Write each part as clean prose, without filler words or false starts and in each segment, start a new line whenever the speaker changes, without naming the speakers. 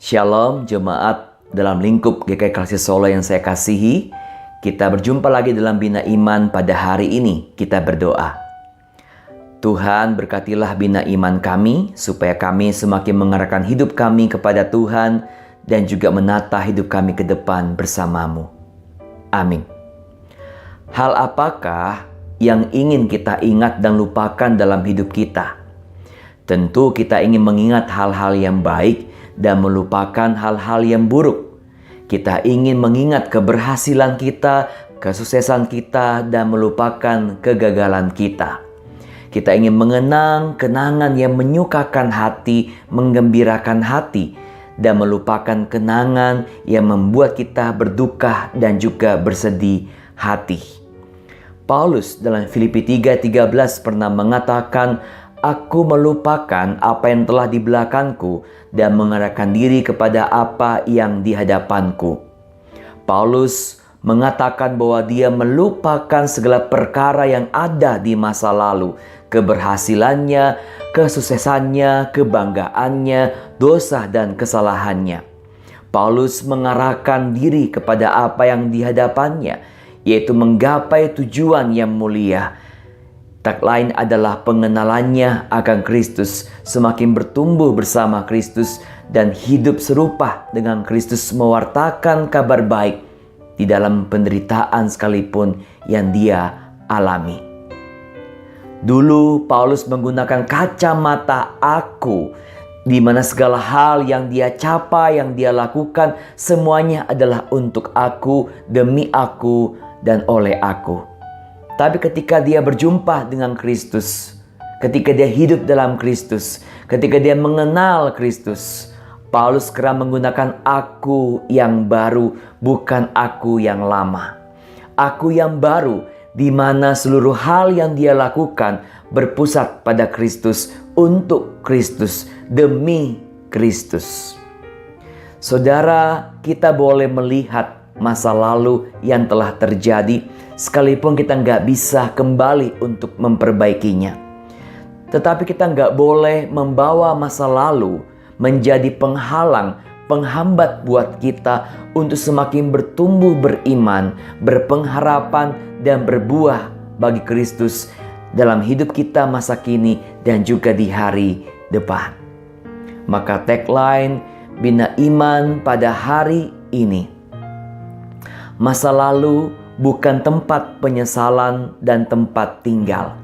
Shalom jemaat dalam lingkup GKI Kasih Solo yang saya kasihi. Kita berjumpa lagi dalam Bina Iman pada hari ini. Kita berdoa. Tuhan, berkatilah bina iman kami supaya kami semakin mengarahkan hidup kami kepada Tuhan dan juga menata hidup kami ke depan bersama-Mu. Amin. Hal apakah yang ingin kita ingat dan lupakan dalam hidup kita? Tentu kita ingin mengingat hal-hal yang baik dan melupakan hal-hal yang buruk. Kita ingin mengingat keberhasilan kita, kesuksesan kita, dan melupakan kegagalan kita. Kita ingin mengenang kenangan yang menyukakan hati, menggembirakan hati, dan melupakan kenangan yang membuat kita berduka dan juga bersedih hati. Paulus dalam Filipi 3:13 pernah mengatakan, "Aku melupakan apa yang telah di belakangku dan mengarahkan diri kepada apa yang di hadapanku." Paulus mengatakan bahwa dia melupakan segala perkara yang ada di masa lalu, keberhasilannya, kesuksesannya, kebanggaannya, dosa dan kesalahannya. Paulus mengarahkan diri kepada apa yang di hadapannya, yaitu menggapai tujuan yang mulia. Tagline adalah pengenalannya akan Kristus, semakin bertumbuh bersama Kristus dan hidup serupa dengan Kristus, mewartakan kabar baik di dalam penderitaan sekalipun yang dia alami. Dulu Paulus menggunakan kacamata aku, di mana segala hal yang dia capai, yang dia lakukan, semuanya adalah untuk aku, demi aku, dan oleh aku. Tapi ketika dia berjumpa dengan Kristus, ketika dia hidup dalam Kristus, ketika dia mengenal Kristus, Paulus kerap menggunakan aku yang baru, bukan aku yang lama. Aku yang baru, di mana seluruh hal yang dia lakukan berpusat pada Kristus, untuk Kristus, demi Kristus. Saudara, kita boleh melihat masa lalu yang telah terjadi, sekalipun kita nggak bisa kembali untuk memperbaikinya. Tetapi kita nggak boleh membawa masa lalu menjadi penghalang, penghambat buat kita untuk semakin bertumbuh beriman, berpengharapan, dan berbuah bagi Kristus dalam hidup kita masa kini dan juga di hari depan. Maka tagline Bina Iman pada hari ini: masa lalu bukan tempat penyesalan dan tempat tinggal,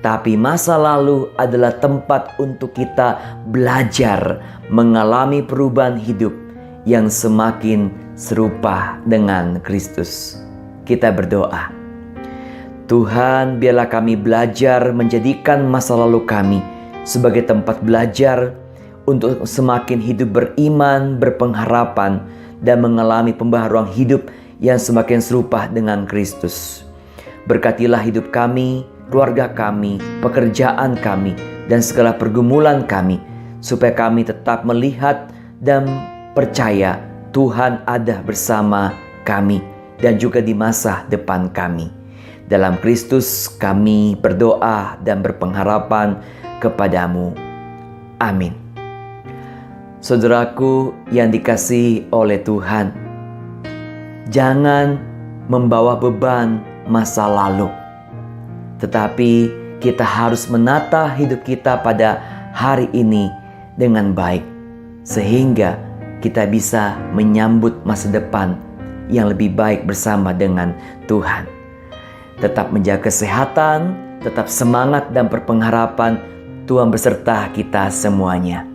tapi masa lalu adalah tempat untuk kita belajar mengalami perubahan hidup yang semakin serupa dengan Kristus. Kita berdoa. Tuhan, biarlah kami belajar menjadikan masa lalu kami sebagai tempat belajar untuk semakin hidup beriman, berpengharapan, dan mengalami pembaharuan hidup yang semakin serupa dengan Kristus. Berkatilah hidup kami, keluarga kami, pekerjaan kami, dan segala pergumulan kami, supaya kami tetap melihat dan percaya Tuhan ada bersama kami dan juga di masa depan kami. Dalam Kristus kami berdoa dan berpengharapan kepadamu. Amin. Saudaraku yang dikasihi oleh Tuhan, jangan membawa beban masa lalu, tetapi kita harus menata hidup kita pada hari ini dengan baik, sehingga kita bisa menyambut masa depan yang lebih baik bersama dengan Tuhan. Tetap menjaga kesehatan, tetap semangat dan berpengharapan. Tuhan beserta kita semuanya.